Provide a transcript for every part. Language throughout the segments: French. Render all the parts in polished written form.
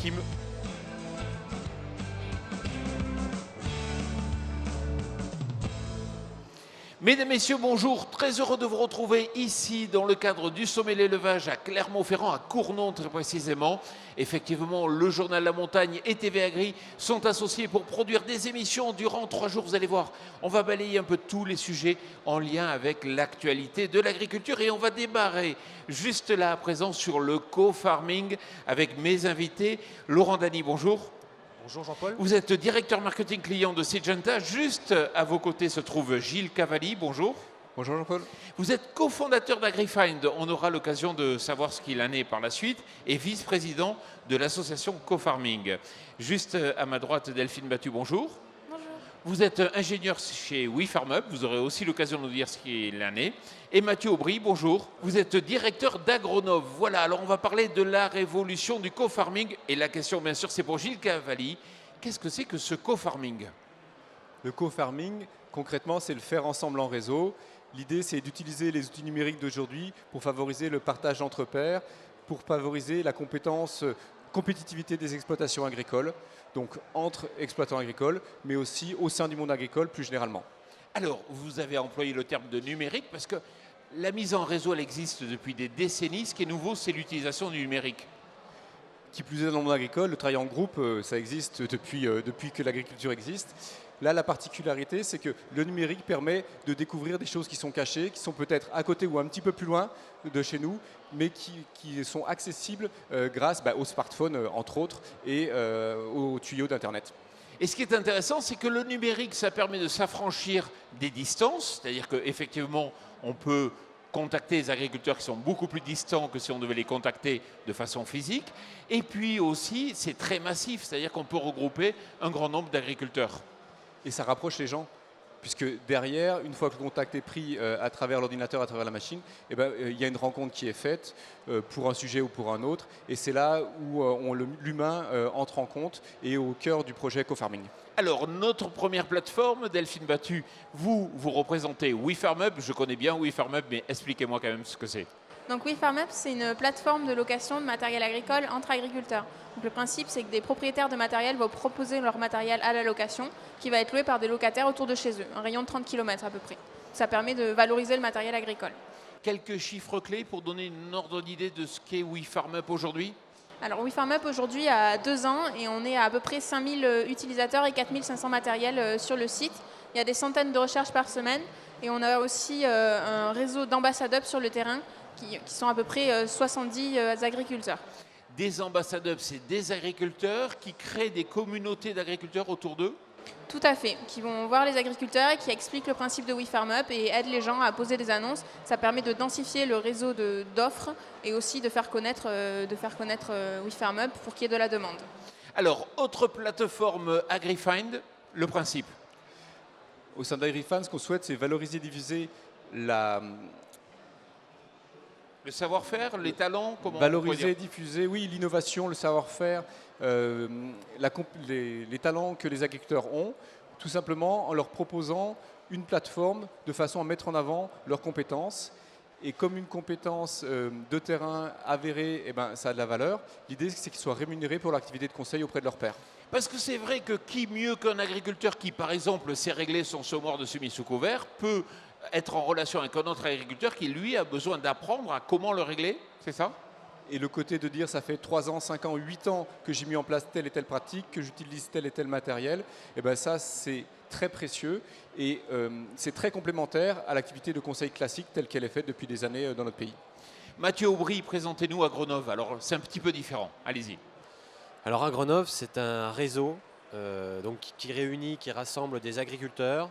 team. Mesdames, Messieurs, bonjour. Très heureux de vous retrouver ici dans le cadre du sommet de l'élevage à Clermont-Ferrand, à Cournon très précisément. Effectivement, le journal La Montagne et TV Agri sont associés pour produire des émissions durant 3 jours. Vous allez voir, on va balayer un peu tous les sujets en lien avec l'actualité de l'agriculture et on va démarrer juste là à présent sur le co-farming avec mes invités. Laurent Dany, bonjour. Bonjour Jean-Paul. Vous êtes directeur marketing client de Syngenta. Juste à vos côtés se trouve Gilles Cavalli. Bonjour. Bonjour Jean-Paul. Vous êtes cofondateur d'AgriFind. On aura l'occasion de savoir ce qu'il en est par la suite. Et vice-président de l'association Co-Farming. Juste à ma droite, Delphine Battu. Bonjour. Bonjour. Vous êtes ingénieur chez WeFarmUp. Vous aurez aussi l'occasion de nous dire ce qu'il en est. Et Mathieu Aubry, bonjour. Vous êtes directeur d'Agronov. Voilà, alors on va parler de la révolution du co-farming. Et la question, bien sûr, c'est pour Gilles Cavalli. Qu'est-ce que c'est que ce co-farming? Le co-farming, concrètement, c'est le faire ensemble en réseau. L'idée, c'est d'utiliser les outils numériques d'aujourd'hui pour favoriser le partage entre pairs, pour favoriser la compétitivité des exploitations agricoles, donc entre exploitants agricoles, mais aussi au sein du monde agricole plus généralement. Alors, vous avez employé le terme de numérique parce que la mise en réseau, elle existe depuis des décennies. Ce qui est nouveau, c'est l'utilisation du numérique. Qui plus est dans le monde agricole, le travail en groupe, ça existe depuis que l'agriculture existe. Là, la particularité, c'est que le numérique permet de découvrir des choses qui sont cachées, qui sont peut-être à côté ou un petit peu plus loin de chez nous, mais qui sont accessibles grâce aux smartphones, entre autres, et aux tuyaux d'Internet. Et ce qui est intéressant, c'est que le numérique, ça permet de s'affranchir des distances, c'est-à-dire qu'effectivement, on peut contacter les agriculteurs qui sont beaucoup plus distants que si on devait les contacter de façon physique. Et puis aussi, c'est très massif, c'est-à-dire qu'on peut regrouper un grand nombre d'agriculteurs. Et ça rapproche les gens, puisque derrière, une fois que le contact est pris à travers l'ordinateur, à travers la machine, il y a une rencontre qui est faite pour un sujet ou pour un autre. Et c'est là où l'humain entre en compte et au cœur du projet co-farming. Alors, notre première plateforme, Delphine Battu, vous représentez WeFarmUp. Je connais bien WeFarmUp, mais expliquez-moi quand même ce que c'est. Donc WeFarmUp, c'est une plateforme de location de matériel agricole entre agriculteurs. Donc le principe, c'est que des propriétaires de matériel vont proposer leur matériel à la location, qui va être loué par des locataires autour de chez eux, un rayon de 30 km à peu près. Ça permet de valoriser le matériel agricole. Quelques chiffres clés pour donner une ordre d'idée de ce qu'est WeFarmUp aujourd'hui? Alors WeFarmUp aujourd'hui a 2 ans et on est à peu près 5000 utilisateurs et 4500 matériels sur le site. Il y a des centaines de recherches par semaine et on a aussi un réseau d'ambassadeurs sur le terrain qui sont à peu près 70 agriculteurs. Des ambassadeurs, c'est des agriculteurs qui créent des communautés d'agriculteurs autour d'eux? Tout à fait, qui vont voir les agriculteurs et qui expliquent le principe de WeFarmUp et aident les gens à poser des annonces. Ça permet de densifier le réseau d'offres et aussi de faire connaître WeFarmUp pour qu'il y ait de la demande. Alors, autre plateforme AgriFind, le principe? Au sein d'AgriFind, ce qu'on souhaite, c'est valoriser, diffuser le savoir-faire, les talents, comment valoriser, diffuser, oui, l'innovation, le savoir-faire, les talents que les agriculteurs ont, tout simplement en leur proposant une plateforme de façon à mettre en avant leurs compétences. Et comme une compétence de terrain avérée, ça a de la valeur, l'idée c'est qu'ils soient rémunérés pour l'activité de conseil auprès de leurs pairs. Parce que c'est vrai que qui mieux qu'un agriculteur qui, par exemple, sait régler son semoir de semis sous couvert, peut être en relation avec un autre agriculteur qui, lui, a besoin d'apprendre à comment le régler, c'est ça? Et le côté de dire ça fait 3 ans, 5 ans, 8 ans que j'ai mis en place telle et telle pratique, que j'utilise tel et tel matériel, ça c'est très précieux et c'est très complémentaire à l'activité de conseil classique telle qu'elle est faite depuis des années dans notre pays. Mathieu Aubry, présentez-nous Agronov. Alors c'est un petit peu différent, allez-y. Alors Agronov, c'est un réseau qui réunit, qui rassemble des agriculteurs,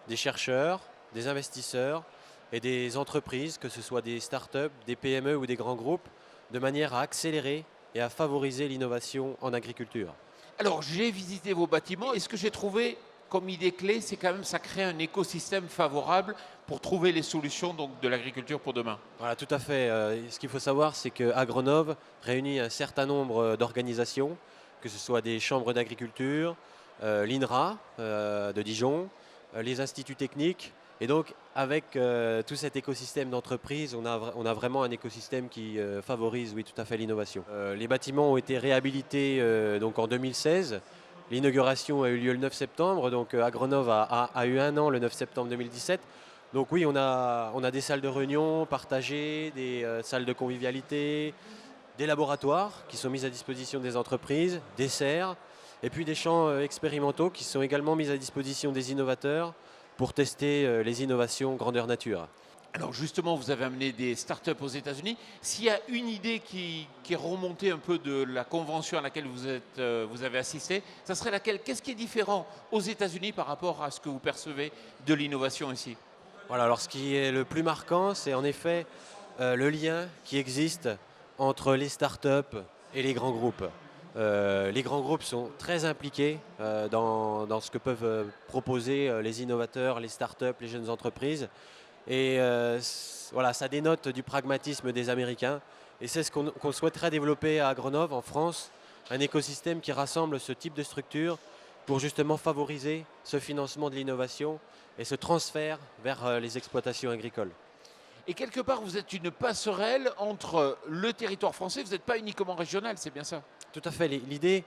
des chercheurs, des investisseurs et des entreprises, que ce soit des startups, des PME ou des grands groupes, de manière à accélérer et à favoriser l'innovation en agriculture. Alors j'ai visité vos bâtiments et ce que j'ai trouvé comme idée clé, c'est quand même ça crée un écosystème favorable pour trouver les solutions donc, de l'agriculture pour demain. Voilà, tout à fait. Ce qu'il faut savoir, c'est que Agronov réunit un certain nombre d'organisations, que ce soit des chambres d'agriculture, l'INRA de Dijon, les instituts techniques Et donc, avec tout cet écosystème d'entreprise, on a vraiment un écosystème qui favorise, oui, tout à fait l'innovation. Les bâtiments ont été réhabilités donc en 2016. L'inauguration a eu lieu le 9 septembre, donc Agronov a eu 1 an le 9 septembre 2017. Donc oui, on a des salles de réunion partagées, des salles de convivialité, des laboratoires qui sont mis à disposition des entreprises, des serres, et puis des champs expérimentaux qui sont également mis à disposition des innovateurs pour tester les innovations grandeur nature. Alors justement, vous avez amené des startups aux États-Unis. S'il y a une idée qui est remontée un peu de la convention à laquelle vous avez assisté, ça serait laquelle? Qu'est-ce qui est différent aux États-Unis par rapport à ce que vous percevez de l'innovation ici? Voilà, alors ce qui est le plus marquant, c'est en effet le lien qui existe entre les startups et les grands groupes. Les grands groupes sont très impliqués dans ce que peuvent proposer les innovateurs, les startups, les jeunes entreprises. Et voilà, ça dénote du pragmatisme des Américains. Et c'est ce qu'on souhaiterait développer à Agronov, en France, un écosystème qui rassemble ce type de structure pour justement favoriser ce financement de l'innovation et ce transfert vers les exploitations agricoles. Et quelque part, vous êtes une passerelle entre le territoire français, vous n'êtes pas uniquement régional, c'est bien ça? Tout à fait. L'idée,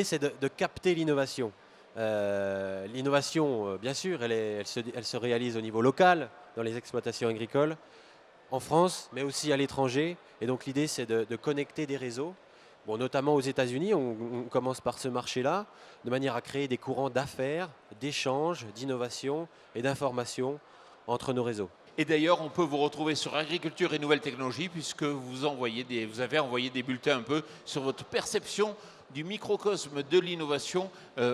c'est de capter l'innovation. L'innovation, bien sûr, elle se réalise au niveau local, dans les exploitations agricoles, en France, mais aussi à l'étranger. Et donc l'idée, c'est de connecter des réseaux. Bon, notamment aux États-Unis, on commence par ce marché-là, de manière à créer des courants d'affaires, d'échanges, d'innovation et d'information entre nos réseaux. Et d'ailleurs, on peut vous retrouver sur Agriculture et Nouvelles Technologies puisque vous avez envoyé des bulletins un peu sur votre perception du microcosme de l'innovation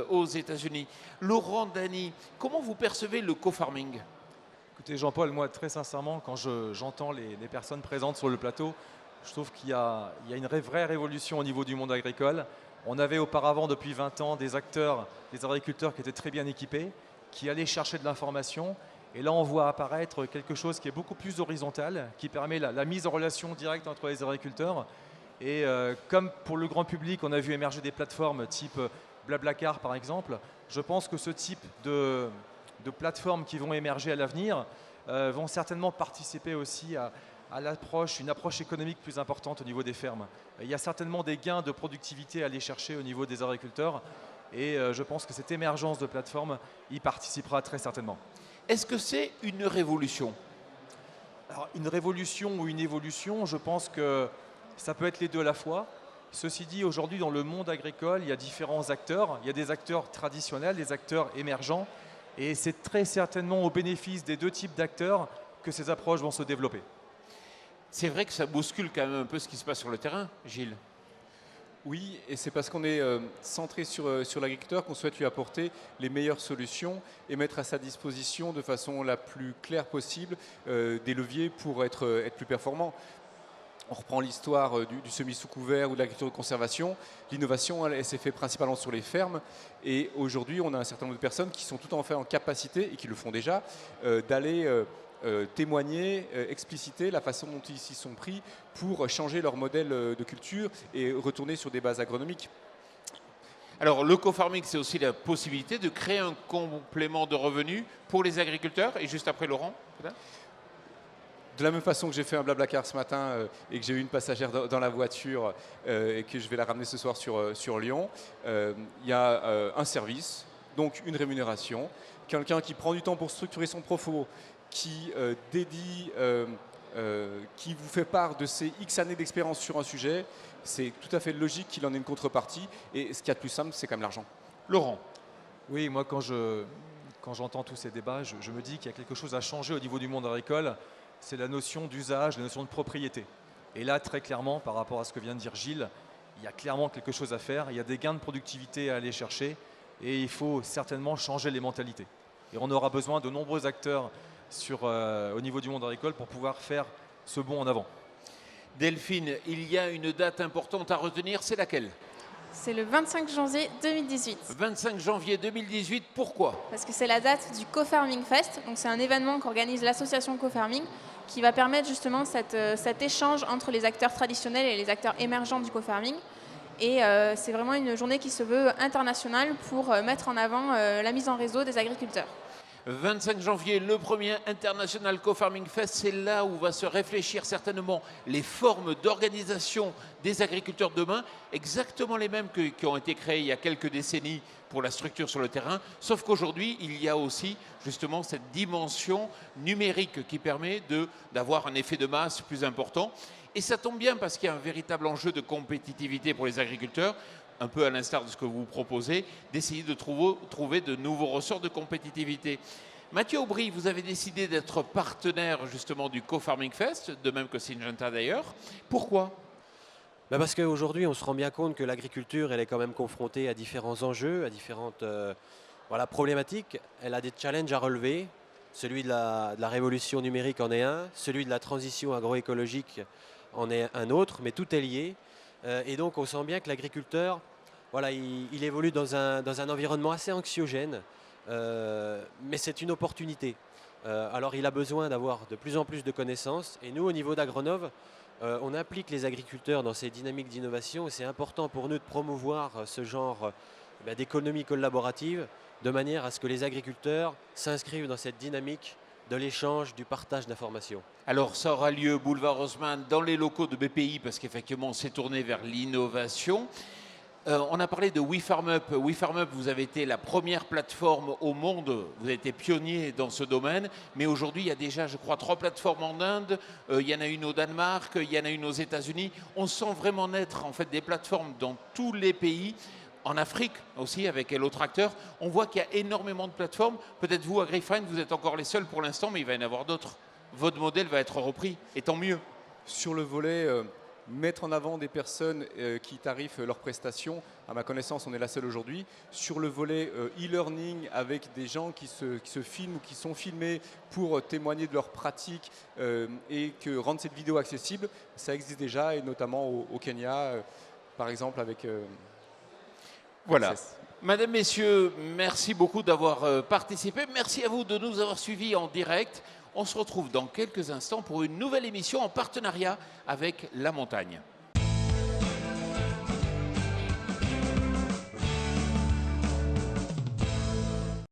aux États-Unis. Laurent Dany, comment vous percevez le co-farming? Écoutez Jean-Paul, moi très sincèrement, quand j'entends les personnes présentes sur le plateau, je trouve qu'il y a une vraie révolution au niveau du monde agricole. On avait auparavant, depuis 20 ans, des agriculteurs qui étaient très bien équipés, qui allaient chercher de l'information. Et là, on voit apparaître quelque chose qui est beaucoup plus horizontal, qui permet la mise en relation directe entre les agriculteurs. Et comme pour le grand public, on a vu émerger des plateformes type Blablacar par exemple, je pense que ce type de plateformes qui vont émerger à l'avenir vont certainement participer aussi à une approche économique plus importante au niveau des fermes. Il y a certainement des gains de productivité à aller chercher au niveau des agriculteurs et je pense que cette émergence de plateformes y participera très certainement. Est-ce que c'est une révolution? Alors, une révolution ou une évolution, je pense que ça peut être les deux à la fois. Ceci dit, aujourd'hui, dans le monde agricole, il y a différents acteurs. Il y a des acteurs traditionnels, des acteurs émergents. Et c'est très certainement au bénéfice des deux types d'acteurs que ces approches vont se développer. C'est vrai que ça bouscule quand même un peu ce qui se passe sur le terrain, Gilles. Oui, et c'est parce qu'on est centré sur l'agriculteur qu'on souhaite lui apporter les meilleures solutions et mettre à sa disposition de façon la plus claire possible des leviers pour être plus performant. On reprend l'histoire du semis sous couvert ou de l'agriculture de conservation. L'innovation, elle s'est faite principalement sur les fermes. Et aujourd'hui, on a un certain nombre de personnes qui sont tout en fait en capacité, et qui le font déjà, d'aller témoigner, expliciter la façon dont ils s'y sont pris pour changer leur modèle de culture et retourner sur des bases agronomiques. Alors, le co-farming, c'est aussi la possibilité de créer un complément de revenus pour les agriculteurs. Et juste après, Laurent, peut-être ? De la même façon que j'ai fait un Blablacar ce matin et que j'ai eu une passagère dans la voiture et que je vais la ramener ce soir sur Lyon, il y a un service, donc une rémunération, quelqu'un qui prend du temps pour structurer son profo, qui qui vous fait part de ses X années d'expérience sur un sujet. C'est tout à fait logique qu'il en ait une contrepartie. Et ce qu'il y a de plus simple, c'est quand même l'argent. Laurent. Oui, moi quand j'entends tous ces débats, je me dis qu'il y a quelque chose à changer au niveau du monde agricole. C'est la notion d'usage, la notion de propriété. Et là, très clairement, par rapport à ce que vient de dire Gilles, il y a clairement quelque chose à faire. Il y a des gains de productivité à aller chercher et il faut certainement changer les mentalités. Et on aura besoin de nombreux acteurs au niveau du monde agricole pour pouvoir faire ce bond en avant. Delphine, il y a une date importante à retenir, c'est laquelle? C'est le 25 janvier 2018. 25 janvier 2018, pourquoi? Parce que c'est la date du Co-Farming Fest. Donc c'est un événement qu'organise l'association Co-Farming qui va permettre justement cet échange entre les acteurs traditionnels et les acteurs émergents du co-farming. Et c'est vraiment une journée qui se veut internationale pour mettre en avant la mise en réseau des agriculteurs. 25 janvier, le premier International Co-Farming Fest, c'est là où va se réfléchir certainement les formes d'organisation des agriculteurs demain, exactement les mêmes qui ont été créées il y a quelques décennies pour la structure sur le terrain, sauf qu'aujourd'hui, il y a aussi justement cette dimension numérique qui permet d'avoir un effet de masse plus important. Et ça tombe bien parce qu'il y a un véritable enjeu de compétitivité pour les agriculteurs, un peu à l'instar de ce que vous proposez, d'essayer de trouver de nouveaux ressorts de compétitivité. Mathieu Aubry, vous avez décidé d'être partenaire justement du Co-Farming Fest, de même que Syngenta d'ailleurs. Pourquoi ? Parce qu'aujourd'hui, on se rend bien compte que l'agriculture, elle est quand même confrontée à différents enjeux, à différentes problématiques. Elle a des challenges à relever. Celui de la révolution numérique en est un, celui de la transition agroécologique en est un autre, mais tout est lié. Et donc, on sent bien que l'agriculteur, voilà, il évolue dans un environnement assez anxiogène, mais c'est une opportunité. Alors, il a besoin d'avoir de plus en plus de connaissances. Et nous, au niveau d'Agronov, on implique les agriculteurs dans ces dynamiques d'innovation. Et c'est important pour nous de promouvoir ce genre d'économie collaborative, de manière à ce que les agriculteurs s'inscrivent dans cette dynamique de l'échange, du partage d'informations. Alors ça aura lieu boulevard Haussmann dans les locaux de BPI parce qu'effectivement on s'est tourné vers l'innovation. On a parlé de WeFarmUp. WeFarmUp, vous avez été la première plateforme au monde, vous avez été pionnier dans ce domaine, mais aujourd'hui il y a déjà, je crois, 3 plateformes en Inde, il y en a une au Danemark, il y en a une aux États-Unis. On sent vraiment naître en fait des plateformes dans tous les pays. En Afrique aussi, avec l'autre acteur, on voit qu'il y a énormément de plateformes. Peut-être vous, AgriFind, vous êtes encore les seuls pour l'instant, mais il va y en avoir d'autres. Votre modèle va être repris, et tant mieux. Sur le volet mettre en avant des personnes qui tarifent leurs prestations, à ma connaissance, on est la seule aujourd'hui. Sur le volet e-learning, avec des gens qui se filment ou qui sont filmés pour témoigner de leurs pratiques et que rendre cette vidéo accessible, ça existe déjà, et notamment au Kenya, par exemple, avec... Voilà. Madame, Messieurs, merci beaucoup d'avoir participé. Merci à vous de nous avoir suivis en direct. On se retrouve dans quelques instants pour une nouvelle émission en partenariat avec La Montagne.